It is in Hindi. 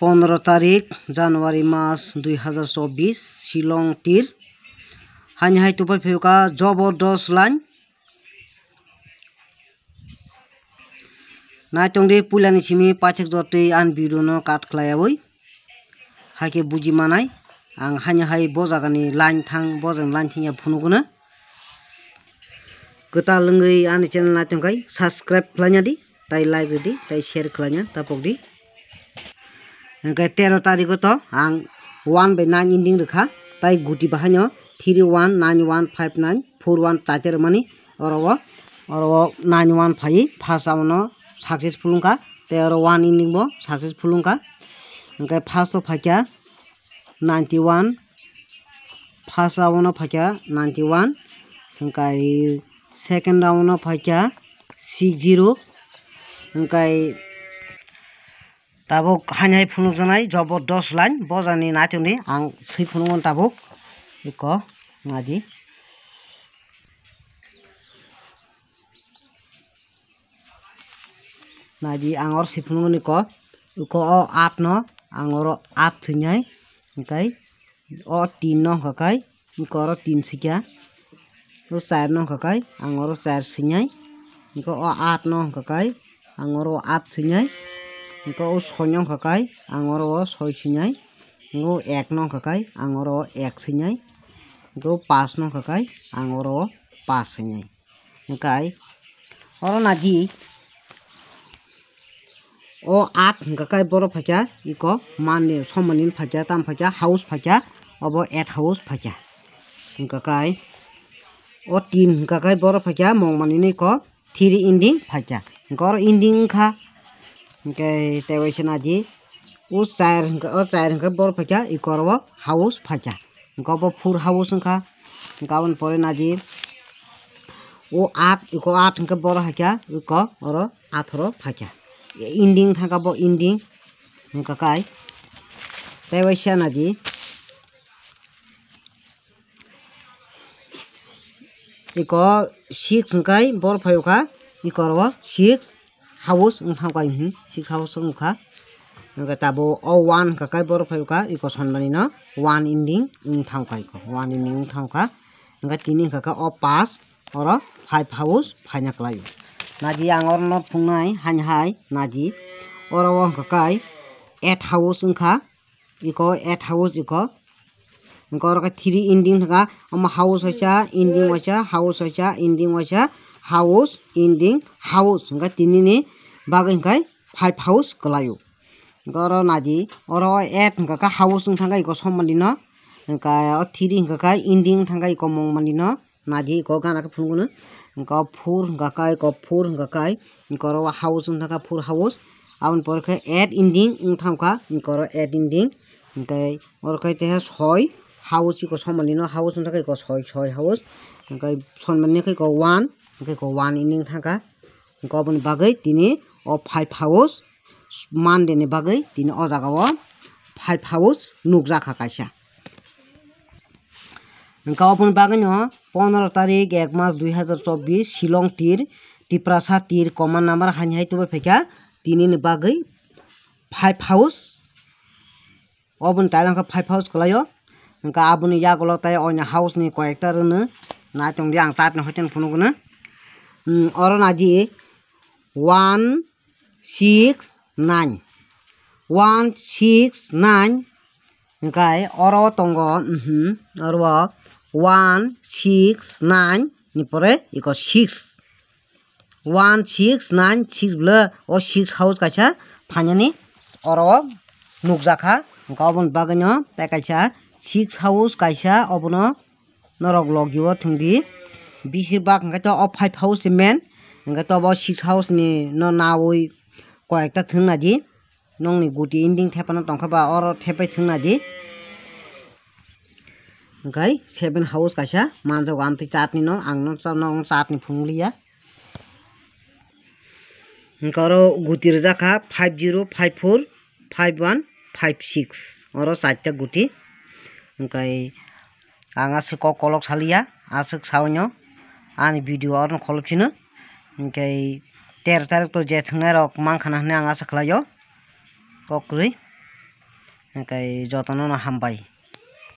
15 तारिख January मास 2024 शिलं तिर हानि हाय तुफाय फेवका जबरदस्त लाइन नायतंदे पुलानि सिमी पाठक जते आन बिरुनो काट खलायावै हाके बुजि मानाय आं हानि हाय बजागानि लाइन थां बजन लाइन थिया फुनुगोनो गोता लंगै आनि चैनल नायतंगाय सब्सक्राइब खलायनादि ताई लाइक रेडी ताई शेयर खलायना तापकदि ओंखाय 13 तारिख तो आं 1/9 इंडिंग रेखा ताई गुटी बाहायनो 319159 41 तातेर मानी और 91 फाई फार्स्ट आवनो सक्सेसफुल का ते और 1 इंडिंग बो सक्सेसफुल का ओंखाय फार्स्ट तो फाक्या 91 फार्स्ट आवनो फाक्या 91 ओंखाय सेकंड आवनो फाक्या 60 ओंखाय ताबुक हानि फुनुक जानाय जबरदस्त लाइन बजानि नायतंदे आं सै फुनुगोन ताबुक इको नादि नादि आं और सै फुनुगोन इको 8 न आं और 8 थैनाय ओंखाय 3 न हकाय इको और 3 सिक्या 4 न हकाय आं और 4 सिनाय इको 8 न हकाय आं और 8 सिनाय इको 6 न हकाय आं और 6 सिनाय इको 1 न हकाय आं और 1 सिनाय इको 5 न हकाय आं और 5 सिनाय ओंखाय और नादि 8 हकाय बर फाक्या इको माननि समनिन फाक्या ताम फाक्या हाउस फाक्या अब 8 हाउस फाक्या ओंखाय 3 हकाय बर फाक्या मंगमानि इको 3 इंडिंग फाक्या और इंडिंग खा ओंखाय तेवैसे नादि 4 हकाय बर फाक्या इको और हाउस फाक्या ओंखाय 4 हाउस ओंखा गाबोन परे नादि 8 इको 8 हकाय बर फाक्या इको और 18 फाक्या इंडिंग थाका बो इंडिंग ओंखाय तेवैसे नादि इको 6 हकाय बर फायका इको और 6 हाउस ओंथामकाय 6 हाउस ओंखा ओंखाय ताबो 1 हकाय बर फायका इको सनमानि न 1 इंडिंग ओंथामका इको 1 इंडिंग ओंथामका ओंखाय 3 हकाय 5 और 5 हाउस फायना खलायो नादि आं और न फुंनाय हानि हाय नादि और हकाय 8 हाउस ओंखा इको 8 हाउस इको और 3 इंडिंग थाका हाउस होइसा इंडिंग होइसा हाउस होइसा इंडिंग होइसा हाउस इंडिंग हाउस ओंखाय 3 नि बागै ओंखाय 5 हाउस खलायो और नादि और 8 हकाय हाउस ओंथांगा इको सममानि न ओंखाय 3 हकाय इंडिंग थांगा इको मंगमानि न नादि इको गाना फुंगोनो ओंखाय 4 हकाय इको 4 हकाय इको और हाउस ओंथांगा 4 हाउस आउन परखे 8 इंडिंग ओंथामका इको और 8 इंडिंग ओंखाय और ते 6 हाउस इको सममानि न हाउस ओंथांगा इको 6 हाउस ओंखाय सममानि इको 1 इको 1 इंडिंग थांगा गबन बागै तिनि 5 हाउस मानदेनि बागै तिनि अ जागाव 5 हाउस नुकजाखा कायसा गाबन बागै न 15 तारिख 1 मास 2024 शिलं तिर तिप्रासा तिर कमान नाम्बार हानि हाय तुबा फेका तिनि बागै 5 हाउस अबन तायलांका 5 हाउस खलायो ओंका आबुनि यागल ताय अयना हाउस नि कयेक्टा रनो नायतंदि आं तातन होतेन फुनुगोनो और नादि 1 6 9 1 6 9 ओंखाय और तंग और 1 6 9 नि परे इको 6 1 6 9 6 ब्ले ओ 6 हाउस कायसा फान्यानि और नुकजाखा गाबन बागैन ताय कायसा 6 हाउस कायसा अबन नरक लगियो थंदि बिसिर बाग ओंखाय तो 5 हाउस मेन ओंखाय तो 6 हाउस नि न नावै कयेक्टा थंनादि नंनि गुटी इंडिंग थेपाना तंखाबा और थेपाय थंनादि ओंखाय 7 हाउस कायसा मानजो आमथि चाटनि न आं न चाटनि फुंलिया ओंखाय और गुटी रजाखा 5054 51 56 और 4टा गुटी ओंखाय आं आसक कलक सालिया आसक सावनो आंनि भिडिअ और खलबसिनो ओंखाय 13 तारिख तो जे थांनाय रक मांखाना होननानै आं आसा खालायो कक्रै hingkai jotono no hambai.